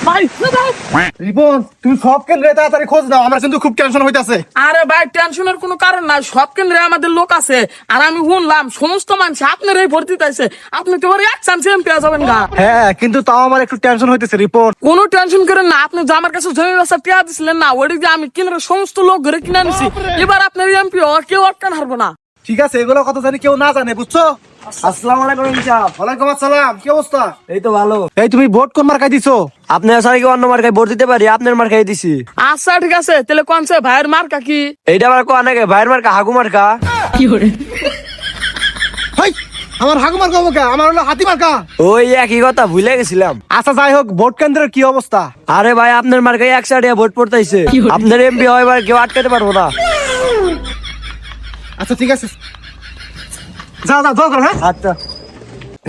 ভাই রিপন তুমি সব কেন্দ্রে তাড়াতাড়ি খোঁজ নাও, আমার কিন্তু খুব টেনশন হইতাছে। আরে ভাই টেনশনের কোনো কারণ নাই, সব কেন্দ্রে আমাদের লোক আছে। আর আমি শুনলাম সমস্ত মানুষ আপনার এই ভর্তি চাইছে, আপনি তো এক চান্স পেয়ে যাবেন গা। হ্যাঁ কিন্তু তাও আমার একটু টেনশন হইতেছে রিপন। কোনো টেনশন করেন না, আপনি যে আমার কাছে জমি ব্যবসা টিয়া দিছিলেন না, ওই যে আমি কেন্দ্রের সমস্ত লোক ঘরে কিনে নিছি। এবার আপনার এমপি কেউ আটকান হারবো না। ঠিক আছে, এগুলো কথা জানি কেউ না জানে, বুঝছো? আসসালামু আলাইকুম ইনচাপ। ওয়ালাইকুম আসসালাম, কি অবস্থা? এই তো ভালো। এই তুমি ভোট কোন মার্কায় দিছো? আপনি আসলে কি অন্য মার্কায় ভোট দিতে পারি? আপনার মার্কায় দিছি। আচ্ছা ঠিক আছে, তাহলে কোনছে ভাইয়ের মার্কা কি? এইটা আবার কোয়া নাকি ভাইয়ের মার্কা হাগু মার্কা? হাই, আমার হাগু মার্কা হবে, আমার হলো হাতি মার্কা। ওই একই কথা ভুলে গেছিলাম। আচ্ছা যাই হোক, ভোট কেন্দ্রের কি অবস্থা? আরে ভাই আপনার মার্কায় এক সাইডে ভোট পড়তেছে। আপনার এমপি হয় এবার কেউ আটকাতে পারবো না। আচ্ছা ঠিক আছে, যা যা দোয়া কর। হ্যাঁ আচ্ছা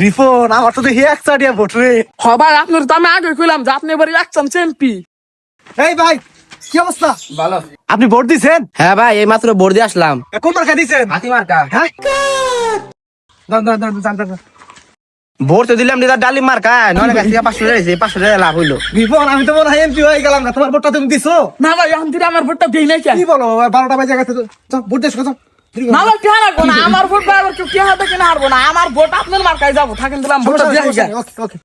রিপন, আমার তো দেখি এক সাইডিয়া ভোট রে। হ ভাই, আপনার তো আমি আগে কইলাম যে আপনি এবার এক চান্স এমপি। এই ভাই, কি অবস্থা? ভালো। আপনি ভোট দিছেন? হ্যাঁ ভাই, এই মাত্র ভোট দিয়ে আসলাম। কোন মার্কা দিছেন? হাতি মার্কা। হ্যাঁ দাঁড়ান, দাঁড়ান, দাঁড়ান, দাঁড়ান, দাঁড়ান। ভোট তো দিলাম দিদা ডালিম মার্কা, নয় কাছে 500 টাকা 500 টাকা লাভ হইলো। রিপন, আমি তো মনে হয় এমপি হয়ে গেলাম না, তোমার ভোটটা তুমি দিছো? না ভাই, এখন থেকে আমার ভোটটা দেই নাই কেন? কি বলো, 12টা বাজে গেছে তো। যাও, ভোট দেশ কথা। না ভাই কেন রাখবো না, আমার ভোট ভাই আবার কেউ কে হাতে কিনা হারবো না। আমার ভোট আপনার মার্কায় যাবো, থাকেন দিলাম ভোটটা দিয়ে আসি। ওকে ওকে।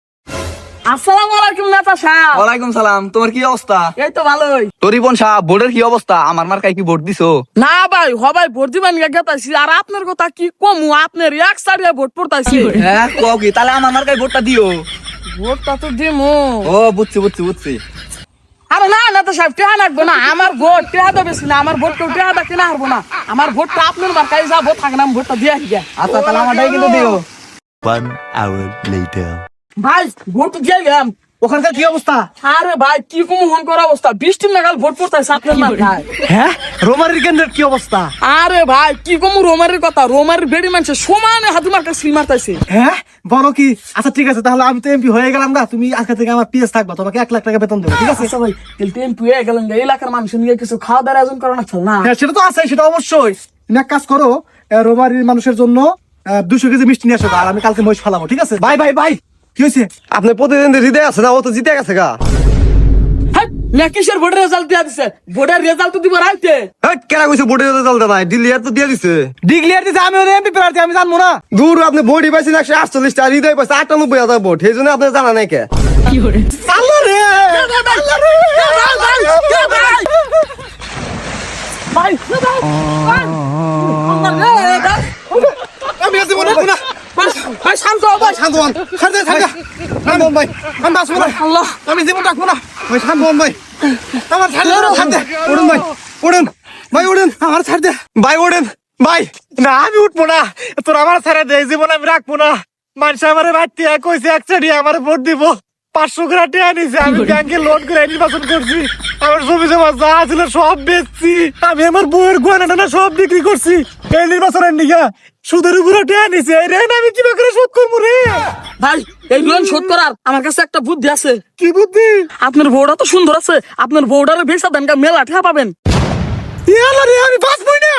আসসালামু আলাইকুম নেতা সাহেব। ওয়ালাইকুম সালাম, তোমার কি অবস্থা? এই তো ভালোই। তরিবন সাহেব, ভোটের কি অবস্থা? আমার মার্কায় কি ভোট দিছো? না ভাই, হবাই ভোট দিবেন গেতাছি। আর আপনার কথা কি কমু, আপনার এক সারিয়া ভোট পড়তাছি। হ্যাঁ কও কি, তাহলে আমার মার্কায় ভোটটা দিও। ভোটটা তো দিমু। ও বুঝছি বুঝছি বুঝছি। আরে না নেতা সাহেব টেহা রাখবো না, আমার ভোট টেহা দেবে না, আমার ভোট কেউ টেহা কিনা হারবো না। আমার ভোটটা আপনার মার্কায় যাবো, থাকেন আমি ভোটটা দিয়ে আসি। আচ্ছা তাহলে আমারটাই কিন্তু দিও। 1 hour later. ভাই ভোট তো দিয়ে গেলাম। ওখানকার কি অবস্থা? আরে ভাই কি কম হন করা অবস্থা, 20 নাগাল ভোট পড়তাছে আপনার মার্কায়। হ্যাঁ, রোমারির কেন্দ্রের কি অবস্থা? আরে ভাই কি কম রোমারের কথা, রোমারের বেড়ি মানুষ সমানে হাতে মার্কা সিল মারতাছে। হ্যাঁ বলো কি? আচ্ছা ঠিক আছে, তাহলে আমি তো এমপি হয়ে গেলাম না, তুমি আজকে থেকে আমার পিএস থাকবা, তোমাকে 1 লাখ টাকা বেতন দেবো, ঠিক আছে? আচ্ছা ভাই, তাহলে এমপি হয়ে গেলেন, এলাকার মানুষ নিয়ে কিছু খাওয়া দাওয়ার আয়োজন করা লাগছে না? হ্যাঁ সেটা তো আছে, সেটা অবশ্যই। তুমি এক কাজ করো, রোমারির মানুষের জন্য 200 কেজি মিষ্টি নিয়ে আসো, আর আমি কালকে মহিষ ফালাবো, ঠিক আছে? ভাই ভাই ভাই, কি হয়েছে? আপনি প্রতিদিন হৃদয় আছে না, ও তো জিতে গেছে গা। হ্যাঁ কিসের ভোটের রেজাল্ট দিয়ে দিছে? ভোটের রেজাল্ট তো দিব রাইতে। কেনা কইছে ভোটের রেজাল্ট নাই, ডিলিয়ার তো দিয়ে দিছে। ডিক্লিয়ার দিছে, আমি ওর এমপি প্রার্থী, আমি জানবো না? দূর, আপনি ভোটই পাইছেন 148টা, হৃদয় পাইছে 98,000 ভোট, সেই জন্য আপনার জানা নাই কে। আল্লাহ রে, ভাই আমি আছি মনে হয় না। ভাই শান্ত হও ভাই। শান্ত হন, শান্ত থাকা। শান্ত হন ভাই, আমি বাঁচবো না। আল্লাহ, আমি জীবন রাখবো না ভাই, শান্ত হন ভাই। আমার ছাড় দে, ছাড় দে। উড়ুন ভাই, উড়ুন ভাই, উড়ুন, আমার ছাড় দে ভাই, উড়ুন ভাই। না আমি উঠবো না, তোর আমার ছাড়া দে, জীবন আমি রাখবো না। মানুষ আমার বাড়িতে কইছে এক চাড়ি আমার ভোট দিব, 500 করে টাকা নিছে, আমি ব্যাংকে লোন করে নির্বাচন করছি, আমার জমি জমা যা ছিল সব বেচছি, আমি আমার বউয়ের গয়না টানা সব বিক্রি করছি এই নির্বাচনের নিগা, সুদের উপরে টাকা নিছে, এই ঋণ আমি কিভাবে করে শোধ করবো রে? ভাই এই লোন শোধ করার আমার কাছে একটা বুদ্ধি আছে। কি বুদ্ধি? আপনার বউটা তো সুন্দর আছে, আপনার বউটারে বেচা দেন, মেলা ঠেয়া পাবেন। ইয়ালা রে, আমি বাঁচবই না।